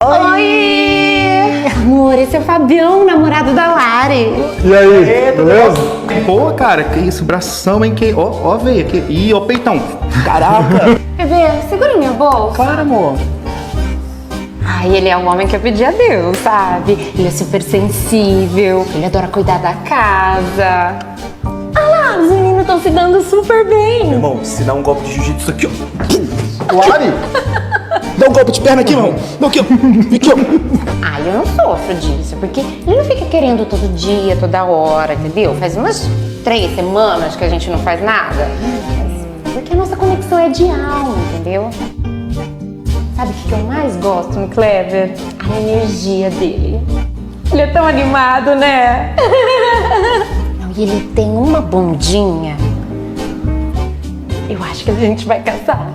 Oi! Amor, esse é o Fabião, namorado da Lari. E aí, beleza? Pô, cara, que isso, bração, hein? Que... Ó, veia aqui. Ih, ó, peitão. Caraca. Bebê, segura minha bolsa. Claro, amor. Ai, ele é um homem que eu pedi a Deus, sabe? Ele é super sensível, ele adora cuidar da casa. Ah lá, os meninos estão se dando super bem. Meu irmão, se dá um golpe de jiu-jitsu aqui, ó. Lari! Dá um golpe de perna aqui, irmão. Dá aqui, ó. Aqui, ó. Ai, eu não sofro disso, porque ele não fica querendo todo dia, toda hora, entendeu? Faz umas 3 semanas que a gente não faz nada. Mas porque a nossa conexão é de alma, entendeu? Sabe o que eu mais gosto no Kleber? A energia dele. Ele é tão animado, né? Não, e ele tem uma bundinha. Eu acho que a gente vai casar.